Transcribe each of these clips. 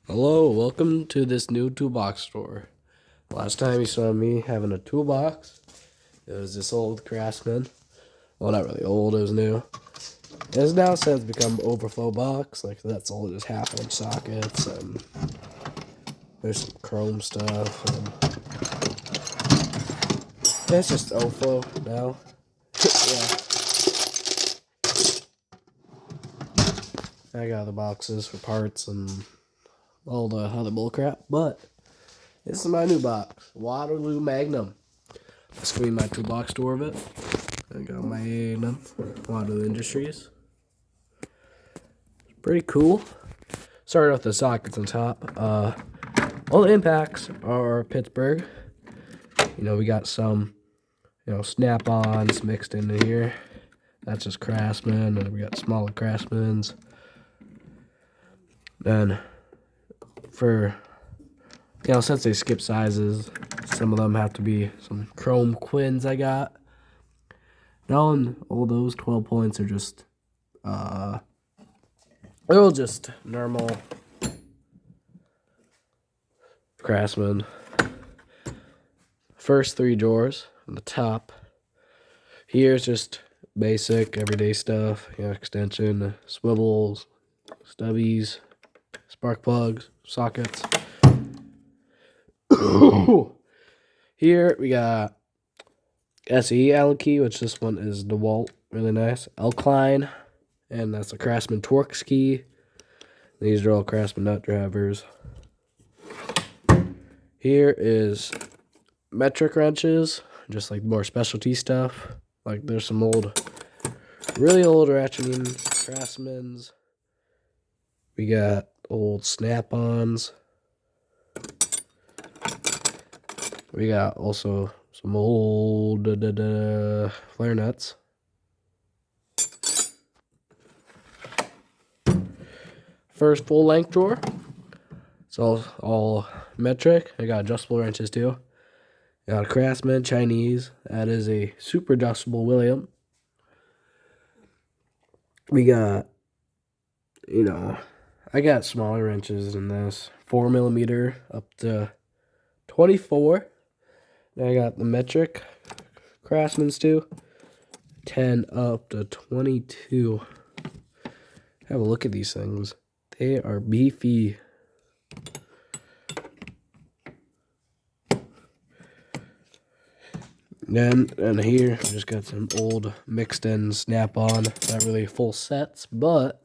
Hello, welcome to this new toolbox store. Last time you saw me having a toolbox, it was this old craftsman. Well, not really old, it was new. It has now since become overflow box. Like that's all just half-inch sockets and there's some chrome stuff. And it's just overflow now. Yeah, I got the boxes for parts and all the other bullcrap, but this is my new box, Waterloo Magnum. This is my toolbox store of it. I got my Magnum, Waterloo Industries. Pretty cool. Started off the sockets on top. All the impacts are Pittsburgh. We got some, snap-ons mixed into here. That's just craftsman, and we got smaller craftsmans. Then for, since they skip sizes, some of them have to be some chrome quins I got. Now all those 12 points are just, they're all just normal craftsman. First three drawers on the top. Here's just basic everyday stuff. Extension, swivels, stubbies, spark plugs, sockets. Here we got SE Allen key, which this one is DeWalt, really nice. Alkaline, and that's a Craftsman Torx key. These are all Craftsman nut drivers. Here is metric wrenches, just like more specialty stuff. Like there's some really old ratcheting Craftsmans. We got old snap-ons. We got also some old flare nuts. First full length drawer. It's all metric. I got adjustable wrenches too. Got a Craftsman Chinese. That is a super adjustable William. We got, I got smaller wrenches in this. 4mm up to 24. Then I got the metric Craftsman's too. 10 up to 22. Have a look at these things. They are beefy. Then and here we just got some old mixed in snap-on. Not really full sets, but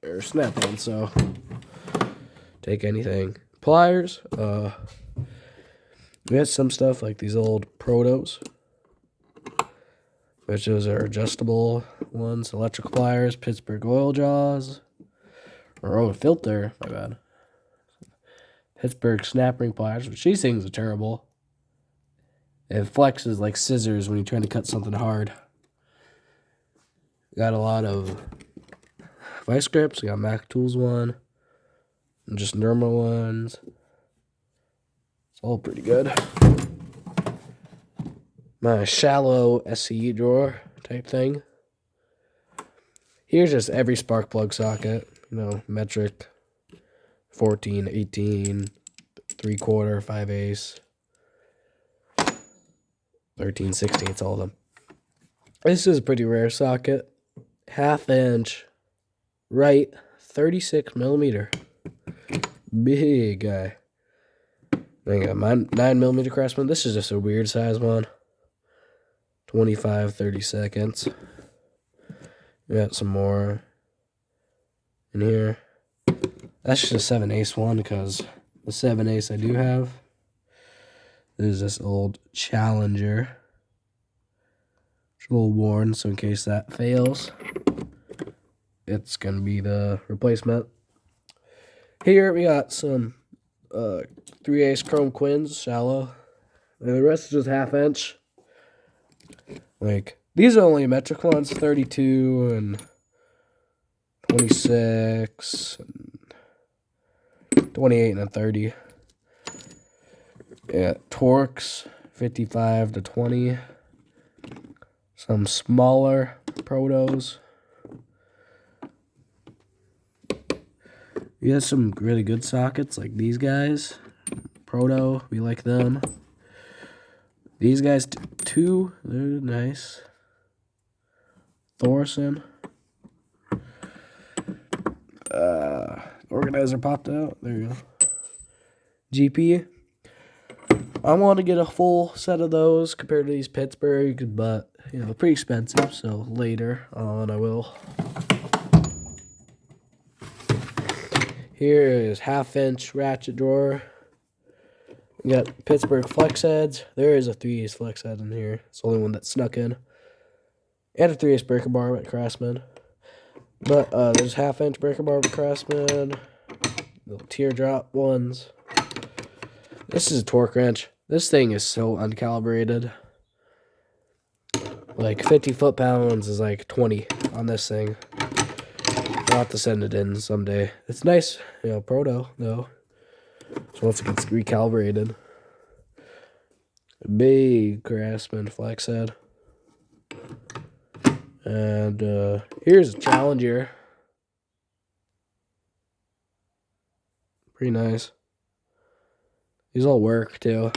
they're snap-on, so take anything. Pliers. We got some stuff like these old protos, which those are adjustable ones. Electrical pliers, Pittsburgh oil jaws, or filter. My bad. Pittsburgh snap ring pliers, which these things are terrible. It flexes like scissors when you're trying to cut something hard. Got a lot of vice grips. We got Mac Tools one, and just normal ones. It's all pretty good. My shallow SCE drawer type thing. Here's just every spark plug socket. Metric, 14, 18, 3/4, 5/8. 13, 16, it's all of them. This is a pretty rare socket. 1/2 inch, right, 36mm. Big guy. I got my 9mm Craftsman. This is just a weird size one. 25, 30 seconds. We got some more in here. That's just a 7/8 one because the 7/8 I do have. This is this old Challenger. It's a little worn, so in case that fails, it's going to be the replacement. Here we got some 3/8 chrome quins, shallow. And the rest is just 1/2 inch. Like, these are only metric ones, 32 and 26, and 28 and 30. Yeah, Torx, 55 to 20. Some smaller protos. We have some really good sockets like these guys. Proto, we like them. These guys too, they're nice. Thorson. Organizer popped out. There you go. GP. I want to get a full set of those compared to these Pittsburgh, but you know, pretty expensive. So later on, I will. Here is 1/2-inch ratchet drawer. We got Pittsburgh flex heads. There is a 3/8 flex head in here. It's the only one that snuck in. And a 3/8 breaker bar at Craftsman. But there's 1/2-inch breaker bar at Craftsman. Little teardrop ones. This is a torque wrench. This thing is so uncalibrated. Like 50 foot-pounds is like 20 on this thing. I'll have to send it in someday. It's nice, you know, proto though. So once it gets recalibrated. Big Craftsman flex head. And here's a Challenger. Pretty nice. These all work too.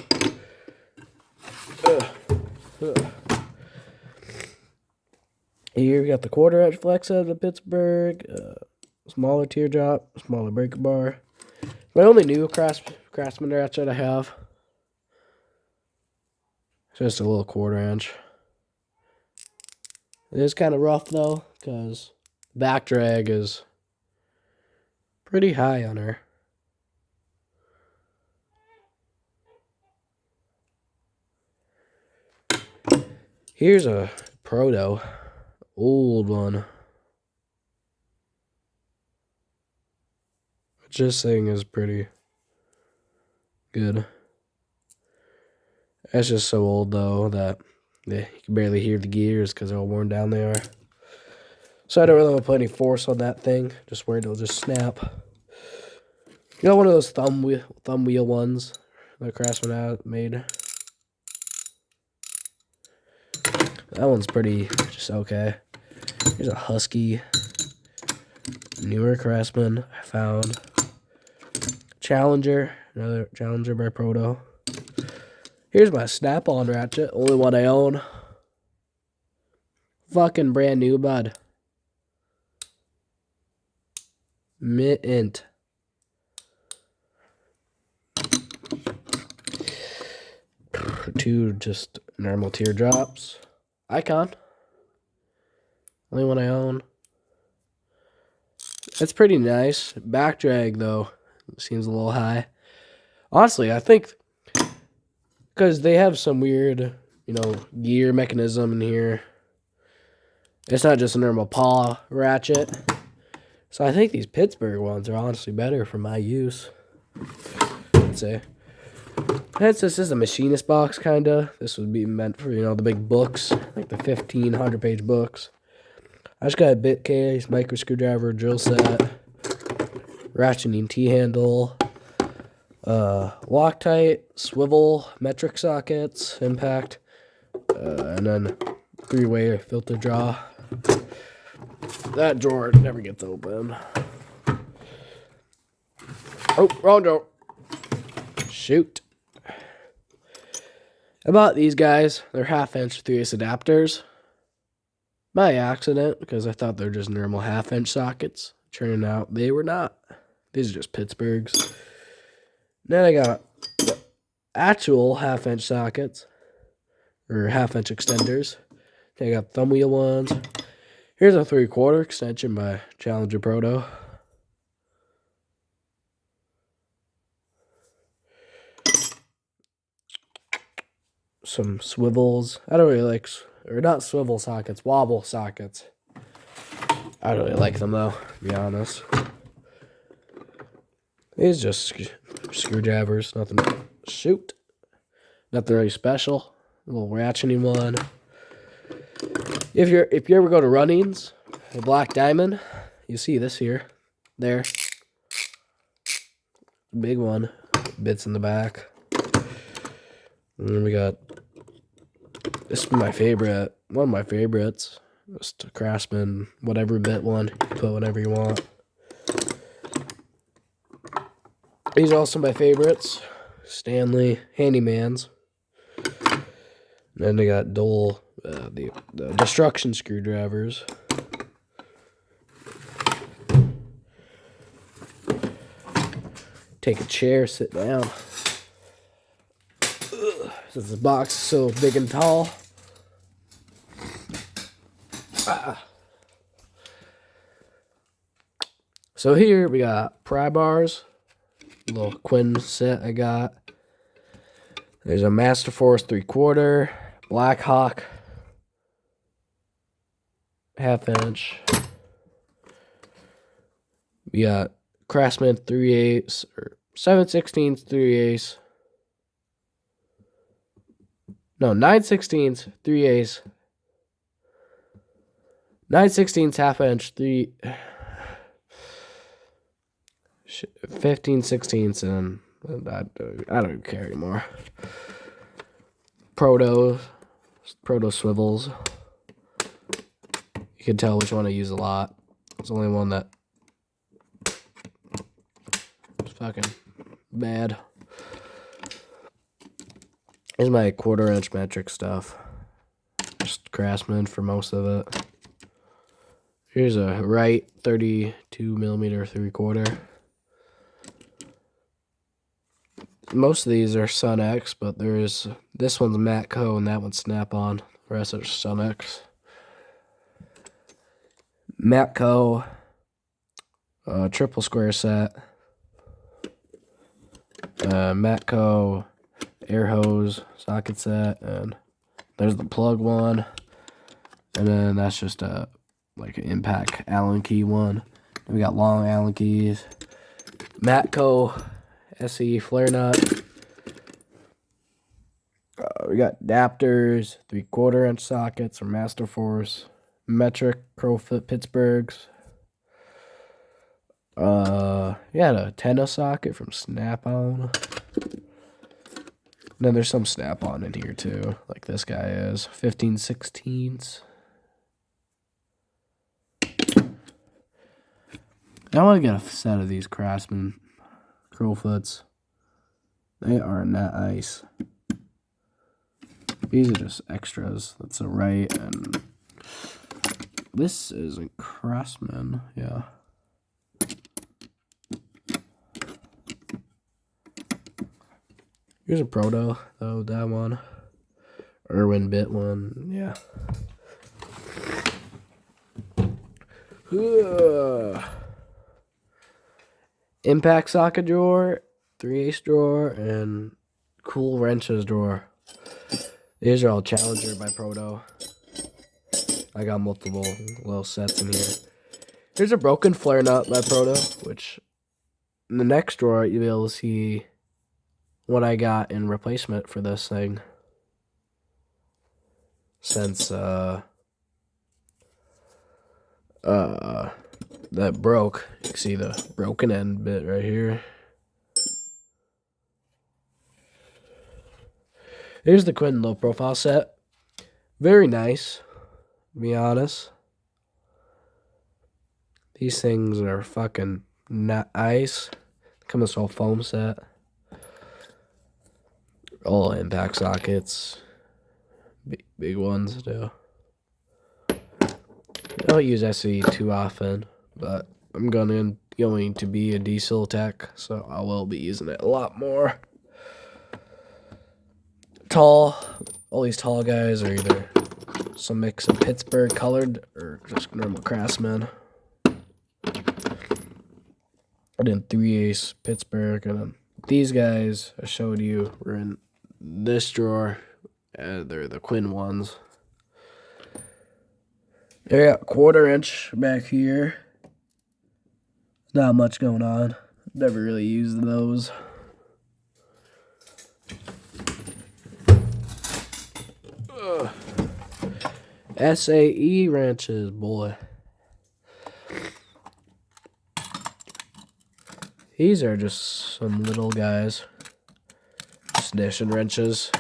Here we got the 1/4-inch flex head of the Pittsburgh. Smaller teardrop, smaller breaker bar. My only new Craftsman ratchet I have. It's just a little 1/4-inch. It is kind of rough though, because back drag is pretty high on her. Here's a proto, old one. This thing is pretty good. It's just so old though that you can barely hear the gears because how worn down they are. So I don't really want to put any force on that thing. Just worried it'll just snap. You know, one of those thumb wheel ones that Craftsman made. That one's pretty just okay. Here's a Husky. Newer Craftsman I found. Challenger. Another Challenger by Proto. Here's my snap-on ratchet. Only one I own. Fucking brand new, bud. Mint. Two just normal teardrops. Icon. Only one I own. It's pretty nice. Back drag, though, seems a little high. Honestly, I think because they have some weird, you know, gear mechanism in here. It's not just a normal paw ratchet. So I think these Pittsburgh ones are honestly better for my use. I'd say. This is a machinist box, kind of. This would be meant for, you know, the big books, like the 1,500-page books. I just got a bit case, micro screwdriver, drill set, ratcheting T-handle, Loctite, swivel, metric sockets, impact, and then 3-way filter draw. That drawer never gets open. Oh, wrong drawer. Shoot. I bought these guys. They're 1/2-inch 3/8 adapters. By accident, because I thought they're just normal 1/2-inch sockets. Turning out they were not. These are just Pittsburghs. Then I got the actual 1/2-inch sockets, or 1/2-inch extenders. Then I got thumb wheel ones. Here's a 3/4 extension by Challenger Proto. Some swivels. I don't really like, or not swivel sockets, wobble sockets. I don't really like them though, to be honest. These just screwdrivers, nothing. Shoot, nothing really special. A little ratcheting one. If you ever go to Runnings, the Black Diamond, you see this here, there. Big one, bits in the back. And then we got, this is my favorite, one of my favorites. Just a Craftsman, whatever bit one. You put whatever you want. These are also my favorites. Stanley Handymans. And then they got Dole, the destruction screwdrivers. Take a chair, sit down. Since the box is so big and tall. So here we got pry bars. Little Quinn set I got. There's a Master Force 3/4, Black Hawk 1/2 inch. We got Craftsman 3/8 or 7/16 3/8. No, 9/16 3/8. 9/16 1/2 inch 15/16 and I don't care anymore. Proto swivels. You can tell which one I use a lot. It's the only one that is fucking bad. Here's my 1/4 inch metric stuff. Just Craftsman for most of it. Here's a Wright 32mm 3/4. Most of these are Sun X, but there's this one's Matco and that one's Snap On. The rest are Sun X. Matco triple square set. Matco air hose socket set, and there's the plug one, and then that's just a like an impact Allen key one. And we got long Allen keys. Matco SE flare nut. We got adapters, 3/4 inch sockets from Master Force, metric Crowfoot Pittsburghs. Yeah, a tennis socket from Snap On. And then there's some Snap On in here too, like this guy is 15/16. I want to get a set of these Craftsman Crowfoots. They are nice. These are just extras. That's a Wright, and this is a Craftsman. Yeah. Here's a Proto, though, that one. Irwin bit one, yeah. Impact socket drawer, 3/8 drawer, and cool wrenches drawer. These are all Challenger by Proto. I got multiple little sets in here. Here's a broken flare nut by Proto, which in the next drawer you'll be able to see what I got in replacement for this thing. Since that broke, you can see the broken end bit right here. Here's the Quinn low profile set. Very nice, to be honest. These things are fucking nice. Come with a whole foam set. All impact sockets. Big ones too. I don't use SE too often, but I'm going to be a diesel tech, so I will be using it a lot more. Tall. All these tall guys are either some mix of Pittsburgh colored or just normal Craftsman. I did 3/8 Pittsburgh, and then these guys I showed you were in this drawer. They're the Quinn ones. They got 1/4 inch back here. Not much going on. Never really used those. SAE wrenches, boy. These are just some little guys. Just ignition wrenches,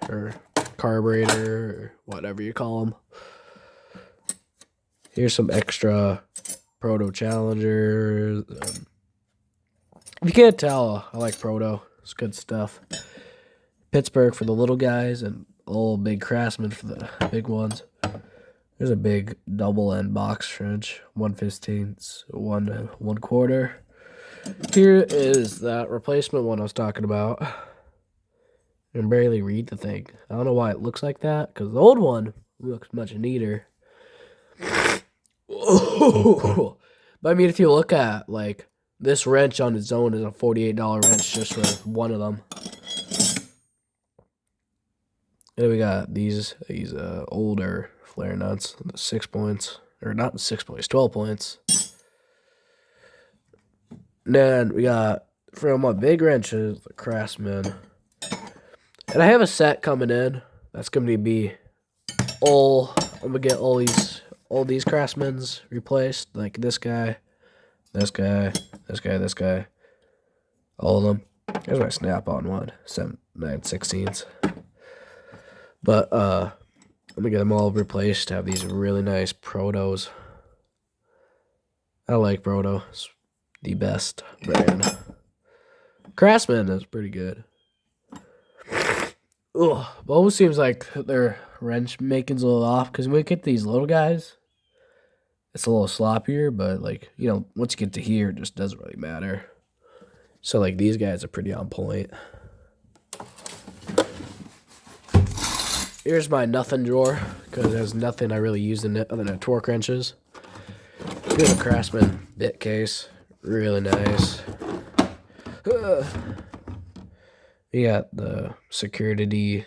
or carburetor, or whatever you call them. Here's some extra Proto Challengers. If you can't tell, I like proto. It's good stuff. Pittsburgh for the little guys and old big craftsman for the big ones. There's a big double end box wrench, 1/15, 1/4. Here is that replacement one I was talking about. I can barely read the thing. I don't know why it looks like that, because the old one looks much neater. But I mean, if you look at, like, this wrench on its own is a $48 wrench just for one of them. And we got these older flare nuts, the 6 points, or not 6 points, 12 points. And then we got, from my big wrenches, the craftsman. And I have a set coming in. That's going to be I'm going to get all these craftsmans replaced. Like this guy, this guy, this guy, this guy. All of them. There's my snap-on one, 7, 9/16. But, I'm going to get them all replaced to have these really nice protos. I like proto. It's the best brand. Craftsman is pretty good. Ugh, but almost seems like their wrench making's a little off, because when we get these little guys, it's a little sloppier, but, like, you know, once you get to here, it just doesn't really matter. So, like, these guys are pretty on point. Here's my nothing drawer, because there's nothing I really use in it other than torque wrenches. Here's a Craftsman bit case. Really nice. We got the security,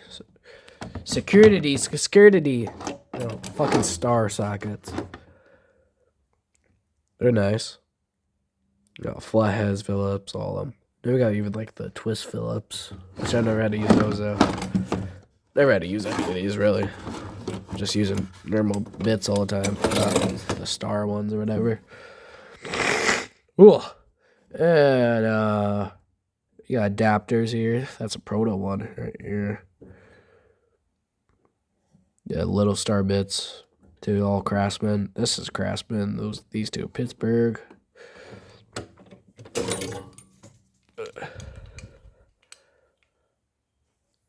fucking star sockets. They're nice. We got flatheads, Phillips, all of them. Then we got even like the twist Phillips, which I never had to use those though. Never had to use any of these really. Just using normal bits all the time, not the star ones or whatever. Ooh. And you got adapters here. That's a proto one right here. Yeah, little star bits to all Craftsman. This is Craftsman. These two Pittsburgh.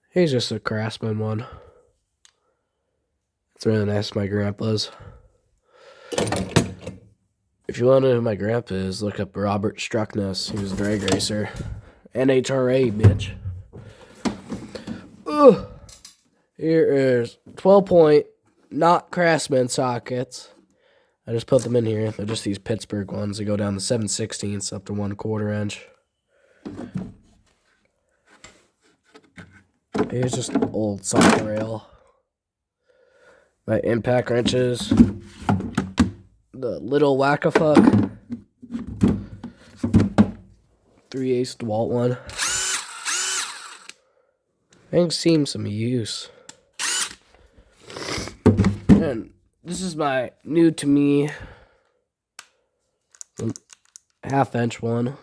Here's just a Craftsman one. It's really nice. My grandpa's. If you want to know who my grandpa is, look up Robert Struckness. He was a drag racer. NHRA, bitch. Ugh. Here is 12-point, not Craftsman sockets. I just put them in here. They're just these Pittsburgh ones. They go down to 7/16 up to 1/4 inch. Here's just an old socket rail. My impact wrenches. The little whack-a-fuck 3/8 DeWalt one. Things seem some use. And this is my new to me 1/2-inch one.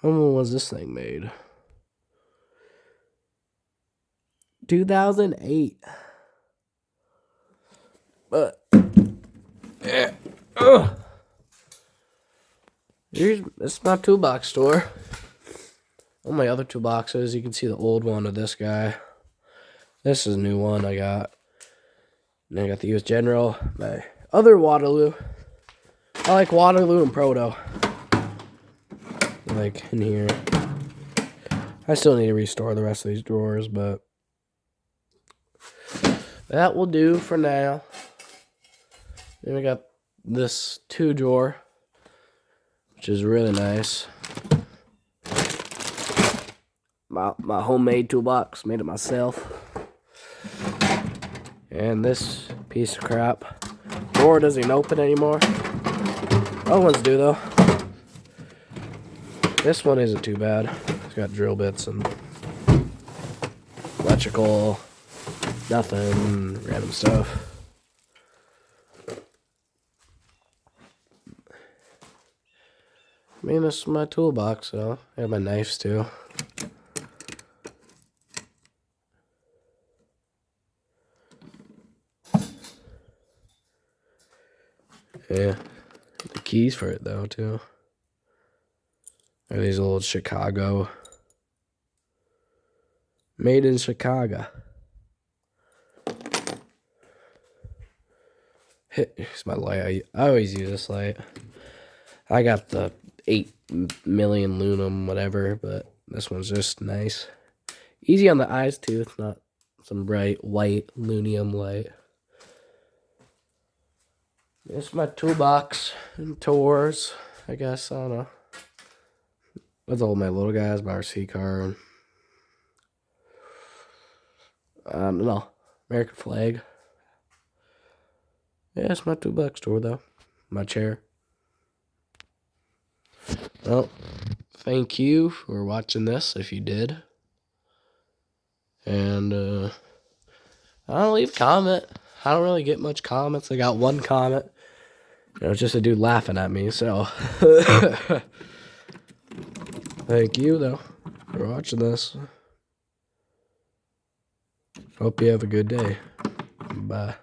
When was this thing made? 2008. But yeah. This is my toolbox store. On my other two boxes, you can see the old one of this guy. This is a new one I got. And I got the US General. My other Waterloo. I like Waterloo and Proto. Like in here. I still need to restore the rest of these drawers, but that will do for now. Then we got this 2-drawer, which is really nice. My homemade toolbox, made it myself. And this piece of crap. Drawer doesn't even open anymore. Other ones do though. This one isn't too bad. It's got drill bits and electrical, nothing, random stuff. I mean, this is my toolbox, so I have my knives too. Yeah, the keys for it, though, too. Are these old Chicago. Made in Chicago. Here's my light. I always use this light. I got the 8 million Lunum, whatever, but this one's just nice. Easy on the eyes, too. It's not some bright white Lunium light. It's my toolbox and tours, I guess. I don't know. That's all my little guys, my RC car. And, no, American flag. Yeah, it's my toolbox tour, though. My chair. Well, thank you for watching this, if you did. And, I'll leave a comment. I don't really get much comments. I got one comment. It's just a dude laughing at me, so. Thank you, though, for watching this. Hope you have a good day. Bye.